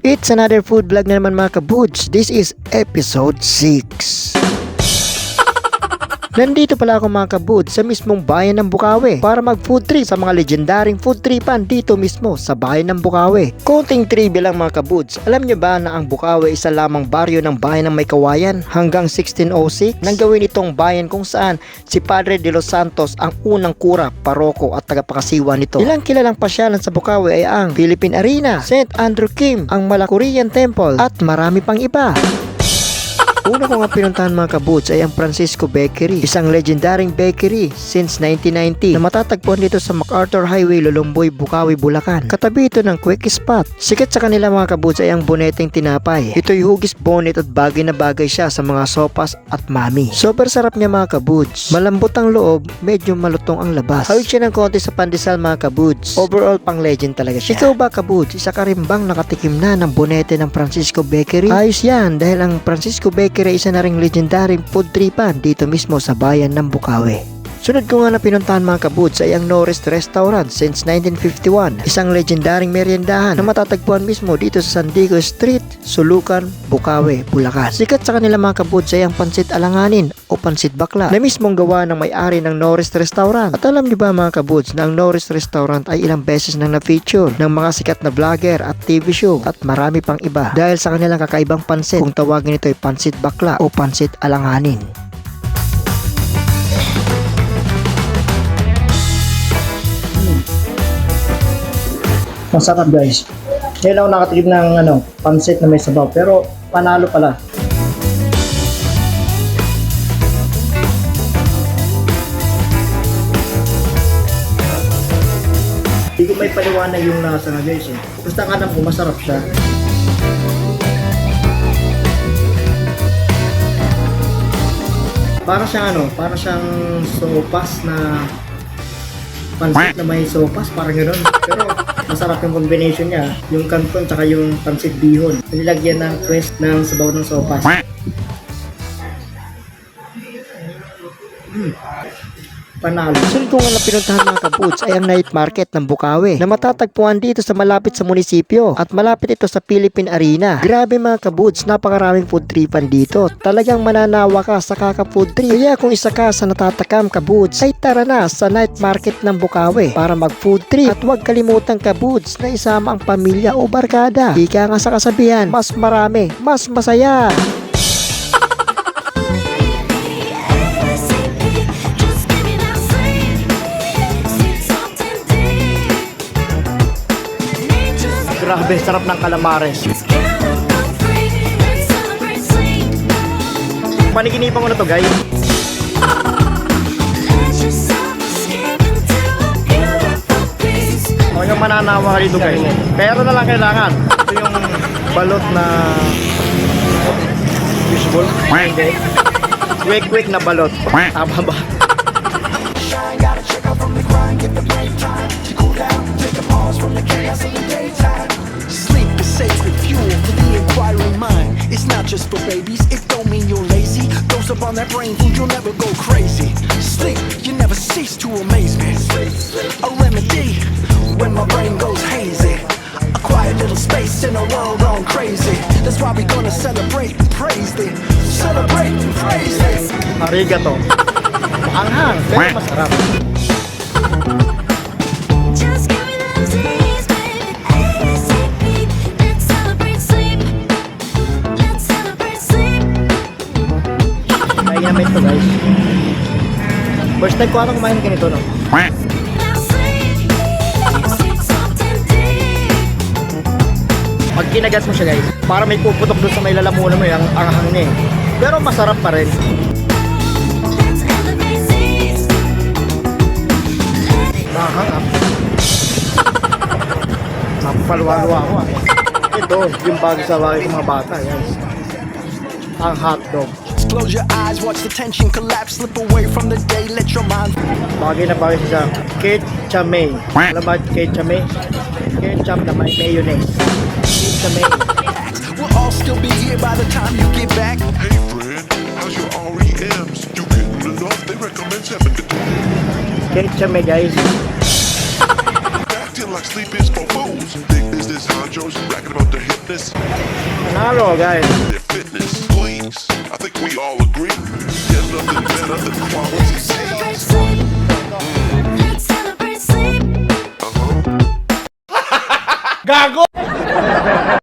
It's another food vlog na naman mga kabuds. This is episode 6. Nandito pala ako mga kabuds sa mismong bayan ng Bukawi para mag food trip sa mga legendaring food tripan dito mismo sa bayan ng Bukawi. Konting trivia lang mga kabuds. Alam nyo ba na ang Bukawi isa lamang baryo ng bayan ng May Kawayan hanggang 1606 nang gawin itong bayan kung saan si Padre de los Santos ang unang kura, paroko at tagapakasiwa nito. Ilang kilalang pasyalan sa Bukawi ay ang Philippine Arena, St. Andrew Kim, ang Malakurian Temple at marami pang iba. Una ko nga pinuntahan mga kabuds ay ang Francisco Bakery, isang legendaring bakery since 1990 na matatagpuan dito sa MacArthur Highway, Lolomboy, Bukawi, Bulacan. Katabi ito ng Quick Spot. Sikat sa kanila mga kabuds ay ang boneteng tinapay. Ito'y hugis bonnet at bagay na bagay siya sa mga sopas at mami. Super sarap niya mga kabuds. Malambot ang loob, medyo malutong ang labas. Hawig siya ng konti sa pandesal mga kabuds. Overall pang legend talaga siya. Ikaw ba kabuds, isa ka rin bang nakatikim na ng bonete ng Francisco Bakery? Ayos yan dahil ang Francisco Bakery ay isa na ring legendaring food tripan dito mismo sa bayan ng Bukawi. Sunod ko nga na pinuntahan mga kabuds ay ang Norris Restaurant since 1951, isang legendaring meriendahan na matatagpuan mismo dito sa San Diego Street, Sulukan, Bukawi, Bulacan. Sikat sa kanila mga kabuds ay ang pansit alanganin o pansit bakla na mismong gawa ng may-ari ng Norris Restaurant. At alam niyo ba mga kabuds na ang Norris Restaurant ay ilang beses nang na-feature ng mga sikat na vlogger at TV show at marami pang iba dahil sa kanilang kakaibang pansit, kung tawagin ito ay pansit bakla o pansit alanganin. Masarap guys. Ngayon ako nakatikim ng pansit na may sabaw pero panalo pala. Hindi ko may paliwanag yung lasa na guys eh. Basta alam ko masarap siya. Para siyang sopas na pansit na may sopas, parang gano'n. Pero masarap yung combination niya. Yung canton tsaka yung pansit bihon. Nilagyan ng twist ng sabaw ng sopas. Panalo. Sunod ko nga na pinuntahan mga kabuds ay ang night market ng Bukawi na matatagpuan dito sa malapit sa munisipyo at malapit ito sa Philippine Arena. Grabe mga kabuds, napakaraming food tripan dito. Talagang mananawa ka sa kaka-food trip. Kaya kung isa ka sa natatakam kabuds ay tara na sa night market ng Bukawi para mag food trip. At huwag kalimutan kabuds na isama ang pamilya o barkada. Ika nga sa kasabihan, mas marami, mas masaya. Grabe, sarap ng calamares. Paniginipan ko na to guys. Hanggang mananawa ka dito guys. Pero na lang kailangan. Ito yung balot na fishball. Quick na balot. Tama ba? Sleep is sacred fuel for the inquiring mind. It's not just for babies, it don't mean you're lazy. Dose up on that brain food, you'll never go crazy. Sleep, you never cease to amaze me. A remedy when my brain goes hazy. A quiet little space in a world gone crazy. That's why we gonna celebrate and praise it. Celebrate and praise it. Arigato. Anghang, pero masarap. Namin to guys. First time ko kumain ganito no. Pag kinagat mo siya guys, para may puputok doon sa may lalamunan mo yung anghang niya eh. Pero masarap pa rin. Nakakangap. Napaluwa-luwa ako ah. Ito, yung bagay sa bagay ng mga bata guys. Ang hotdog. Close your eyes, watch the tension collapse, slip away from the day, let your mind. Bagay na bagay siya. Ketchame. Alam ba ketchame? Ketchup na may mayonnaise. Ketchame. We'll all still be here by the time you get back. Hey friend, how's your REMs? You getting enough? They recommend 7 to 10. Ketchame guys. Acting like sleep is for fools. Big business business. Honjo's bragging about their hipness, Panalo, guys. their fitness. Please, I think we all agree. There's nothing better than quality Celebrate seats. sleep. Let's celebrate sleep. Uh-huh.